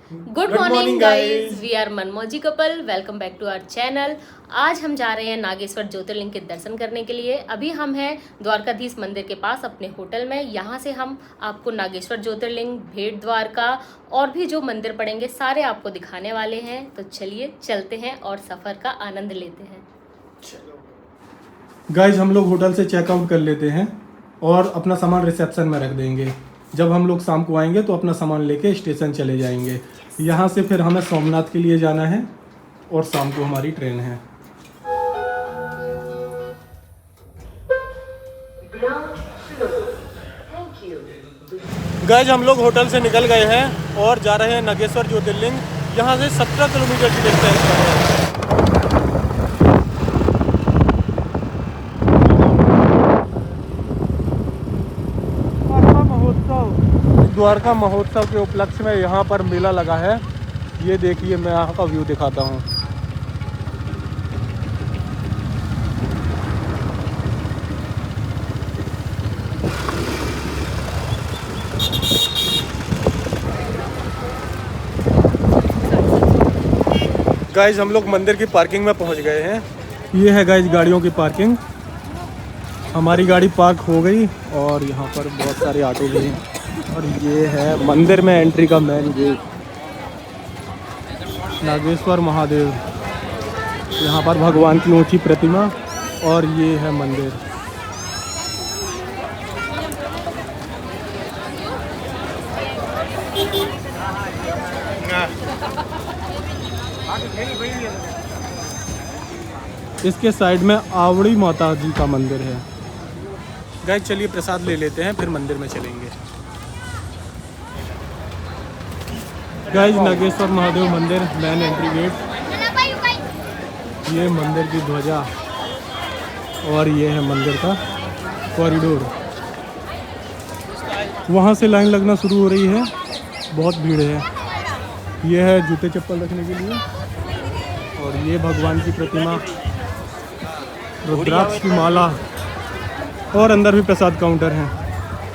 Good morning guys, we are Manmauji couple. Welcome back to our channel. आज हम जा रहे हैं नागेश्वर ज्योतिर्लिंग के दर्शन करने के लिए। अभी हम हैं द्वारकाधीश मंदिर के पास अपने होटल में। यहाँ से हम आपको नागेश्वर ज्योतिर्लिंग, भेट द्वारका और भी जो मंदिर पड़ेंगे सारे आपको दिखाने वाले हैं। तो चलिए चलते हैं और सफ़र का आनंद लेते हैं। गाइज हम लोग होटल से चेकआउट कर लेते हैं और अपना सामान रिसेप्शन में रख देंगे। जब हम लोग शाम को आएंगे तो अपना सामान लेके स्टेशन चले जाएंगे। यहाँ से फिर हमें सोमनाथ के लिए जाना है और शाम को हमारी ट्रेन है। गाइज हम लोग होटल से निकल गए हैं और जा रहे हैं नागेश्वर ज्योतिर्लिंग। यहाँ से 17 किलोमीटर की डिस्टेंस पर है। द्वारका महोत्सव के उपलक्ष्य में यहाँ पर मेला लगा है। ये देखिए, मैं यहाँ का व्यू दिखाता हूँ। गाइज हम लोग मंदिर की पार्किंग में पहुँच गए हैं। ये है गाइज गाड़ियों की पार्किंग। हमारी गाड़ी पार्क हो गई और यहाँ पर बहुत सारे ऑटो भी हैं। और ये है मंदिर में एंट्री का मेन गेट, नागेश्वर महादेव। यहाँ पर भगवान की ऊंची प्रतिमा और ये है मंदिर। इसके साइड में आवड़ी माता जी का मंदिर है। गाइस चलिए प्रसाद ले लेते हैं, फिर मंदिर में चलेंगे। गाइस नागेश्वर महादेव मंदिर मेन एंट्री गेट, ये मंदिर की ध्वजा और ये है मंदिर का कॉरिडोर। वहाँ से लाइन लगना शुरू हो रही है, बहुत भीड़ है। ये है जूते चप्पल रखने के लिए और ये भगवान की प्रतिमा, रुद्राक्ष की माला और अंदर भी प्रसाद काउंटर है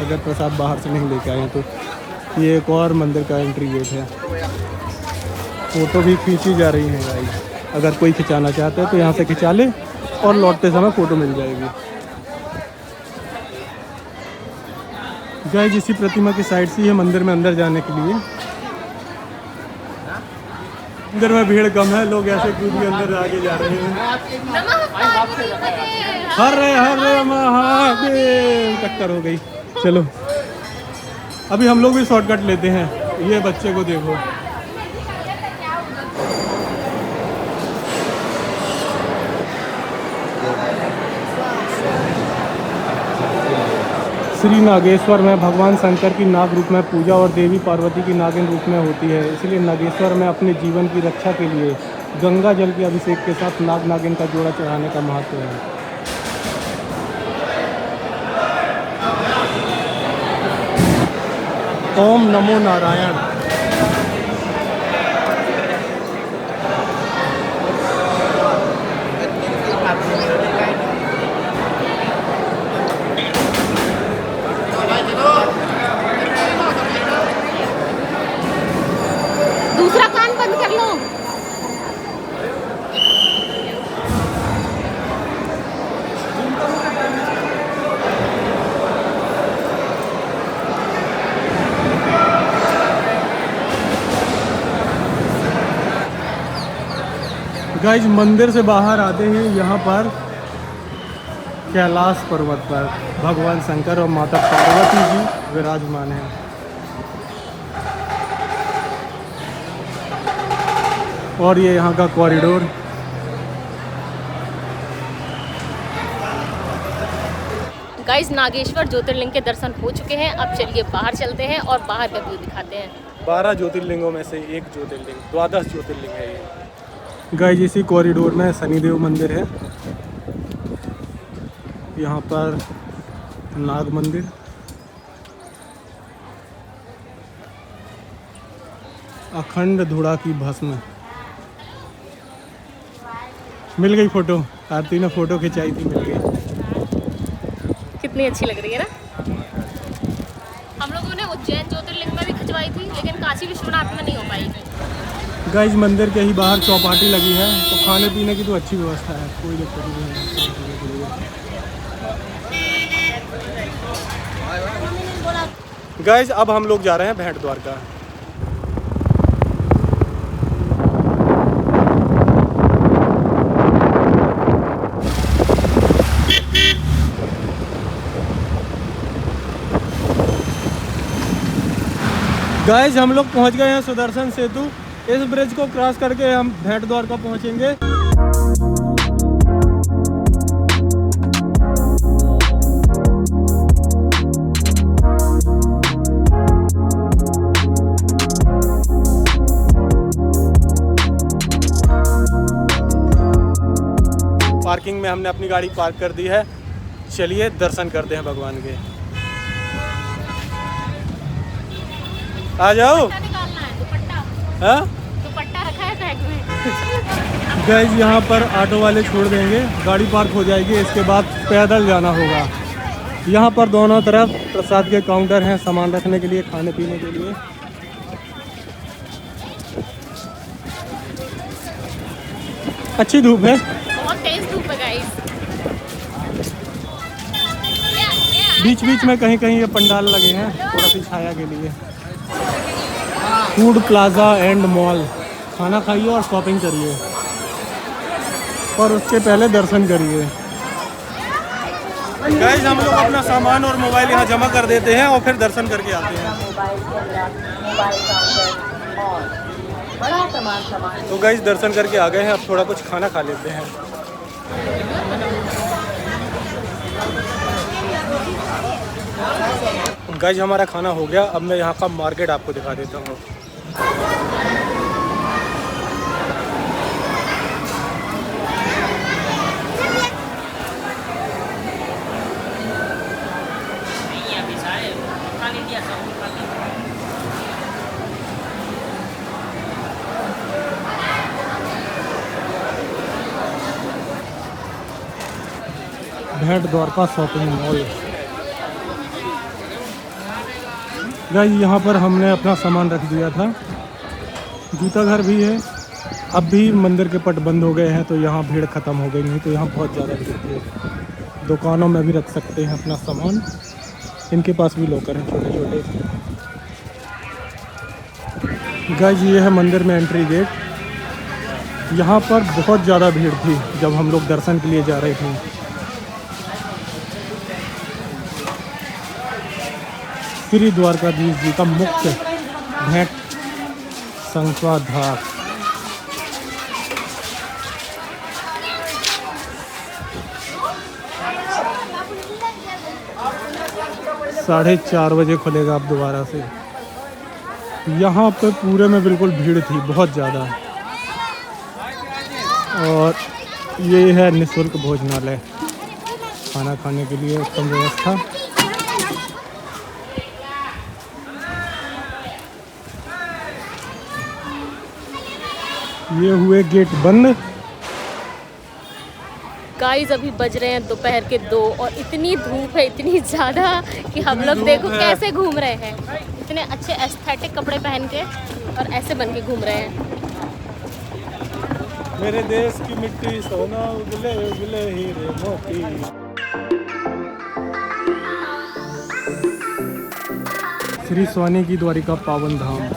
अगर प्रसाद बाहर से नहीं लेके आए तो। ये एक और मंदिर का एंट्री गेट है। फ़ोटो भी खींची जा रही है गाइस। अगर कोई खिंचाना चाहते हैं तो यहाँ से खिंचा ले और लौटते समय फ़ोटो मिल जाएगी। गाइस इसी प्रतिमा की साइड से ही है मंदिर में अंदर जाने के लिए। अंदर में भीड़ कम है, लोग ऐसे कूद के अंदर आगे जा रहे हैं। हर महादेव टक्कर हो गई। चलो अभी हम लोग भी शॉर्टकट लेते हैं। ये बच्चे को देखो, श्री नागेश्वर में भगवान शंकर की नाग रूप में पूजा और देवी पार्वती की नागिन रूप में होती है। इसलिए नागेश्वर में अपने जीवन की रक्षा के लिए गंगा जल के अभिषेक के साथ नाग नागिन का जोड़ा चढ़ाने का महत्व है। ओम नमो नारायण। दूसरा कान बंद कर लो। गाइस मंदिर से बाहर आते ही यहाँ पर कैलाश पर्वत पर भगवान शंकर और माता पार्वती जी विराजमान हैं। और ये यहाँ का कॉरिडोर। गाइस नागेश्वर ज्योतिर्लिंग के दर्शन हो चुके हैं। अब चलिए बाहर चलते हैं और बाहर का व्यू दिखाते हैं। 12 ज्योतिर्लिंगों में से एक ज्योतिर्लिंग, द्वादश ज्योतिर्लिंग है ये। गाइस इसी कॉरिडोर में शनिदेव मंदिर है। यहाँ पर नाग मंदिर, अखंड धूड़ा की भस्म। मिल गई फोटो, आरती ने फोटो खिंचाई थी, मिल गई। कितनी अच्छी लग रही है ना। हम लोगों ने उज्जैन ज्योतिर्लिंग में भी खिंचवाई थी, लेकिन काशी विश्वनाथ में नहीं हो पाई। गाइस मंदिर के ही बाहर चौपाटी लगी है, तो खाने पीने की तो अच्छी व्यवस्था है, कोई दिक्कत नहीं है। गाइस अब हम लोग जा रहे हैं भेंट द्वारका। गाइस हम लोग पहुंच गए हैं सुदर्शन सेतु। इस ब्रिज को क्रॉस करके हम भेंट द्वारका पहुंचेंगे। पार्किंग में हमने अपनी गाड़ी पार्क कर दी है। चलिए दर्शन करते हैं भगवान के। आ जाओ। निकालना है दुपट्टा। हाँ? दुपट्टा रखा है बैग में। गाइस यहाँ पर ऑटो वाले छोड़ देंगे, गाड़ी पार्क हो जाएगी, इसके बाद पैदल जाना होगा। यहाँ पर दोनों तरफ प्रसाद के काउंटर हैं, सामान रखने के लिए, खाने पीने के लिए। अच्छी धूप है, बहुत तेज धूप है गाइस। बीच बीच में कहीं कहीं ये पंडाल लगे हैं थोड़ा सी छाया के लिए। फूड प्लाजा एंड मॉल, खाना खाइए और शॉपिंग करिए, पर उसके पहले दर्शन करिए। गाइस हम लोग अपना सामान और मोबाइल यहाँ जमा कर देते हैं और फिर दर्शन करके आते हैं। तो गाइस दर्शन करके आ गए हैं, अब थोड़ा कुछ खाना खा लेते हैं। गाइस हमारा खाना हो गया, अब मैं यहाँ का मार्केट आपको दिखा देता हूँ। भेंट द्वारका शॉपिंग मॉल। गाइस यहाँ पर हमने अपना सामान रख दिया था, जूता घर भी है। अब भी मंदिर के पट बंद हो गए हैं, तो यहाँ भीड़ ख़त्म हो गई, नहीं तो यहाँ बहुत ज़्यादा भीड़ थी। दुकानों में भी रख सकते हैं अपना सामान, इनके पास भी लॉकर हैं छोटे छोटे। गाइस ये है मंदिर में एंट्री गेट। यहाँ पर बहुत ज़्यादा भीड़ थी जब हम लोग दर्शन के लिए जा रहे थे। श्री द्वारकाधीश जी का मुख्य भेंट शंखवाधार। साढ़े 4 बजे खुलेगा अब दोबारा से। यहाँ पे पूरे में बिल्कुल भीड़ थी बहुत ज़्यादा। और ये है निःशुल्क भोजनालय, खाना खाने के लिए उत्तम व्यवस्था। ये हुए गेट बंद। गाइस अभी बज रहे हैं दोपहर के 2 और इतनी धूप है, इतनी ज़्यादा कि हम लोग देखो कैसे घूम रहे हैं, इतने अच्छे एस्थेटिक कपड़े पहन के और ऐसे बन के घूम रहे हैं। मेरे देश की मिट्टी सोना उगले उगले हीरे मोती। श्री स्वानी की द्वारिका पावन धाम।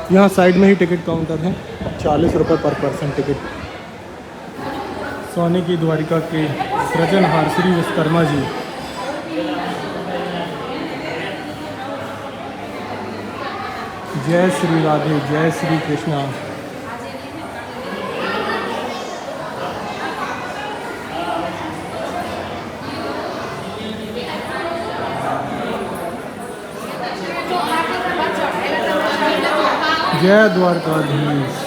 यहाँ साइड में ही टिकट काउंटर है, 40 रुपये पर पर्सन टिकट। स्वानी की द्वारिका के सृजनहार श्री विश्वकर्मा जी। जय श्री राधे, जय श्री कृष्णा। जय द्वारकाधीश।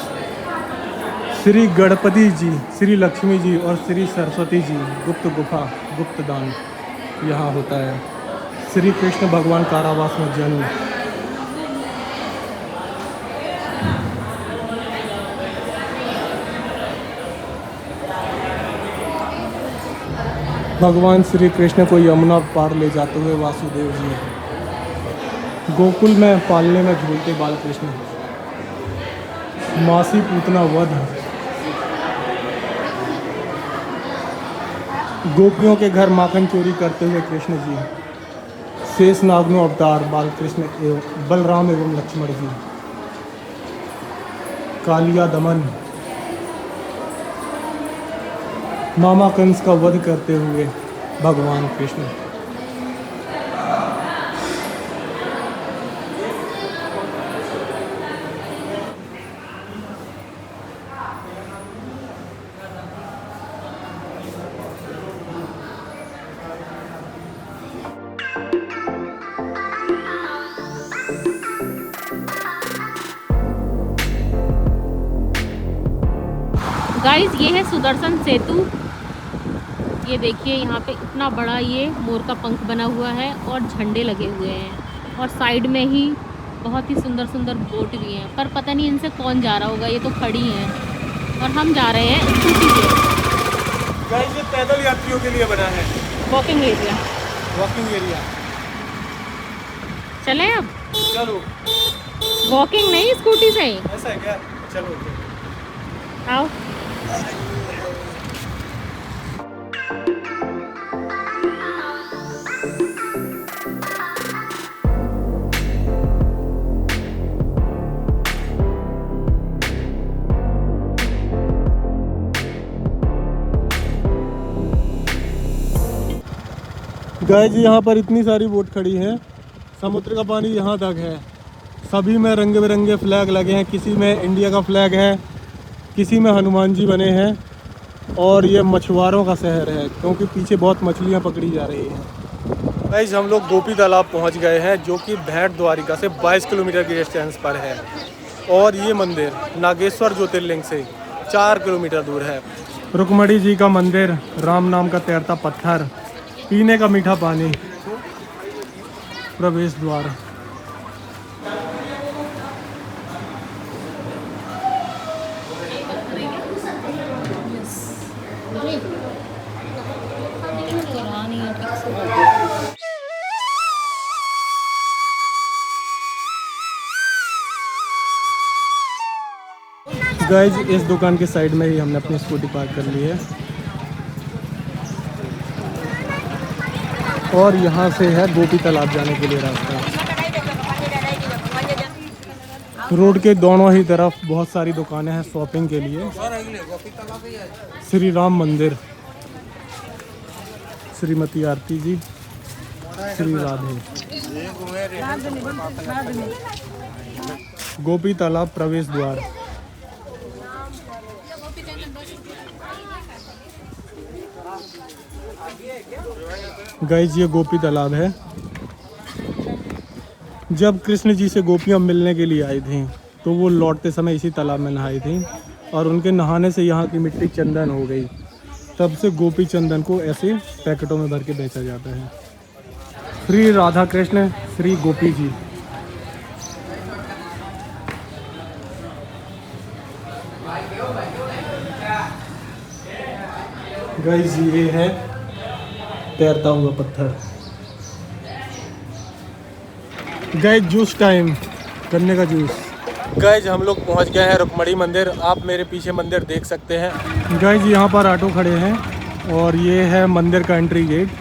श्री गणपति जी, श्री लक्ष्मी जी और श्री सरस्वती जी गुप्त गुफा गुप्त दान यहाँ होता है। श्री कृष्ण भगवान कारावास में जन्म। भगवान श्री कृष्ण को यमुना पार ले जाते हुए वासुदेव जी, गोकुल में पालने में झूलते बाल कृष्ण, मासी पूतना वध, गोपियों के घर माखन चोरी करते हुए कृष्ण जी, शेष नागनो अवतार बाल कृष्ण एवं बलराम एवं लक्ष्मण जी, कालिया दमन, मामा कंस का वध करते हुए भगवान कृष्ण। गाइस ये है सुदर्शन सेतु। ये देखिए यहाँ पे इतना बड़ा ये मोर का पंख बना हुआ है और झंडे लगे हुए हैं और साइड में ही बहुत ही सुंदर सुंदर बोट भी हैं, पर पता नहीं इनसे कौन जा रहा होगा। ये तो खड़ी हैं और हम जा रहे हैं स्कूटी से। गाइस ये पैदल यात्रियों के लिए बना है, वॉकिंग एरिया। Walking area. चलें अब? चलो। वॉकिंग नहीं, स्कूटी से ही। ऐसा है क्या? चलो आओ। गाइस यहाँ पर इतनी सारी बोट खड़ी हैं, समुद्र का पानी यहाँ तक है। सभी में रंग बिरंगे फ्लैग लगे हैं, किसी में इंडिया का फ्लैग है, किसी में हनुमान जी बने हैं। और ये मछुआरों का शहर है क्योंकि पीछे बहुत मछलियाँ पकड़ी जा रही हैं। गाइस हम लोग गोपी तालाब पहुँच गए हैं जो कि भेंट द्वारिका से 22 किलोमीटर की डिस्टेंस पर है। और ये मंदिर नागेश्वर ज्योतिर्लिंग से 4 किलोमीटर दूर है। रुक्मणी जी का मंदिर, राम नाम का तैरता पत्थर, पीने का मीठा पानी, प्रवेश द्वार। गाइज इस दुकान के साइड में ही हमने अपनी स्कूटी पार्क कर ली है और यहाँ से है गोपी तालाब जाने के लिए रास्ता। रोड के दोनों ही तरफ बहुत सारी दुकानें हैं शॉपिंग के लिए। श्री राम मंदिर, श्रीमती आरती जी, श्री राधे। गोपी तालाब प्रवेश द्वार। गाइस ये गोपी तालाब है। जब कृष्ण जी से गोपियाँ मिलने के लिए आई थी तो वो लौटते समय इसी तालाब में नहाई थी और उनके नहाने से यहाँ की मिट्टी चंदन हो गई। तब से गोपी चंदन को ऐसे पैकेटों में भर के बेचा जाता है। श्री राधा कृष्ण, श्री गोपी जी। गाइस ये है तैरता हुआ पत्थर। गाइस जूस टाइम, गन्ने का जूस। गाइस हम लोग पहुंच गए हैं रुक्मणी मंदिर। आप मेरे पीछे मंदिर देख सकते हैं। गाइस यहाँ पर ऑटो खड़े हैं और ये है मंदिर का एंट्री गेट।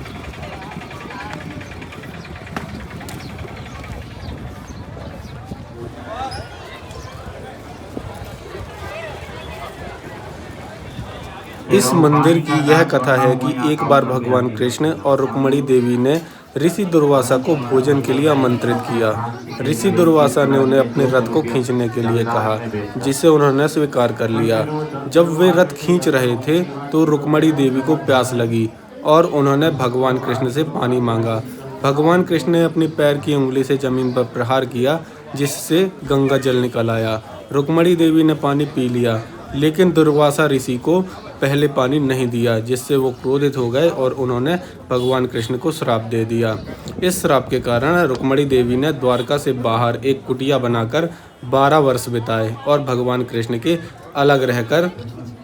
इस मंदिर की यह कथा है कि एक बार भगवान कृष्ण और रुक्मणी देवी ने ऋषि दुर्वासा को भोजन के लिए आमंत्रित किया। ऋषि दुर्वासा ने उन्हें अपने रथ को खींचने के लिए कहा, जिसे उन्होंने स्वीकार कर लिया। जब वे रथ खींच रहे थे तो रुक्मणी देवी को प्यास लगी और उन्होंने भगवान कृष्ण से पानी मांगा। भगवान कृष्ण ने अपनी पैर की उंगली से जमीन पर प्रहार किया, जिससे गंगा जल निकल आया। रुक्मणी देवी ने पानी पी लिया, लेकिन दुर्वासा ऋषि को पहले पानी नहीं दिया, जिससे वो क्रोधित हो गए और उन्होंने भगवान कृष्ण को श्राप दे दिया। इस श्राप के कारण रुक्मणी देवी ने द्वारका से बाहर एक कुटिया बनाकर 12 वर्ष बिताए और भगवान कृष्ण के अलग रहकर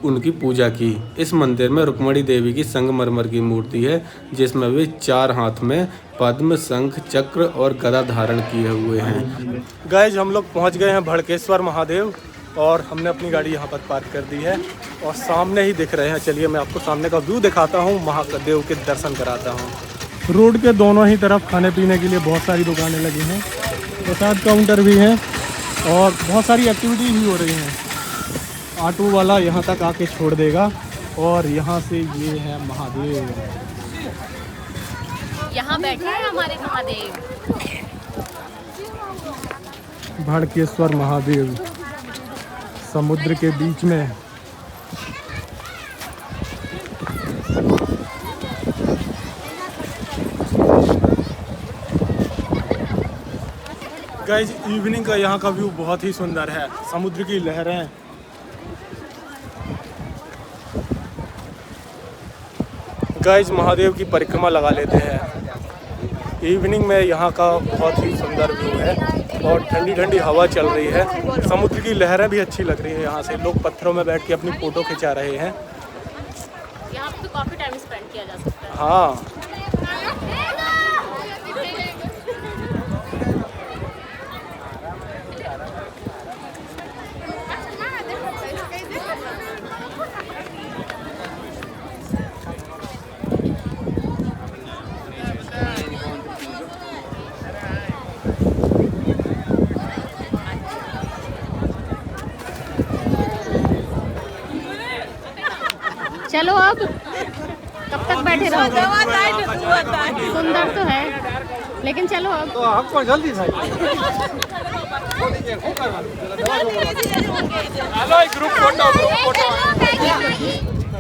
उनकी पूजा की। इस मंदिर में रुक्मणी देवी की संगमरमर की मूर्ति है, जिसमें वे 4 हाथ में पद्म, शंख, चक्र और गदा धारण किए हुए हैं। गाइज हम लोग पहुंच गए हैं भड़केश्वर महादेव और हमने अपनी गाड़ी यहाँ पर पार्क कर दी है और सामने ही दिख रहे हैं। चलिए मैं आपको सामने का व्यू दिखाता हूँ, महादेव के दर्शन कराता हूँ। रोड के दोनों ही तरफ खाने पीने के लिए बहुत सारी दुकानें लगी हैं, प्रसाद काउंटर भी हैं और बहुत सारी एक्टिविटी भी हो रही हैं। ऑटो वाला यहाँ तक आके छोड़ देगा और यहाँ से ये है महादेव। यहाँ बैठे हैं हमारे महादेव। भड़केश्वर महादेव समुद्र के बीच में। गाइज इवनिंग का यहाँ का व्यू बहुत ही सुंदर है, समुद्र की लहरें। गाइज महादेव की परिक्रमा लगा लेते हैं। इवनिंग में यहाँ का बहुत ही सुंदर व्यू है और ठंडी ठंडी हवा चल रही है, समुद्र की लहरें भी अच्छी लग रही है। यहाँ से लोग पत्थरों में बैठ के अपनी फ़ोटो खिंचा रहे हैं। यहाँ पे तो काफ़ी टाइम स्पेंड किया जा सकता है। हाँ चलो अब कब तक बैठे रहोगे? सुंदर तो है लेकिन चलो अब तो आपको जल्दी से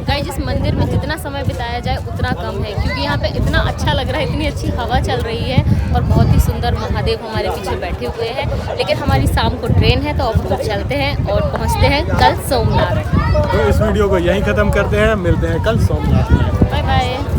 गाइस इस मंदिर में जितना समय बिताया जाए उतना कम है, क्योंकि यहाँ पे इतना अच्छा लग रहा है, इतनी अच्छी हवा चल रही है और बहुत ही सुंदर महादेव हमारे पीछे बैठे हुए हैं। लेकिन हमारी शाम को ट्रेन है तो अब हम लोग चलते हैं और पहुँचते हैं कल सोमनाथ। तो इस वीडियो को यहीं ख़त्म करते हैं, मिलते हैं कल सोमनाथ। Bye bye.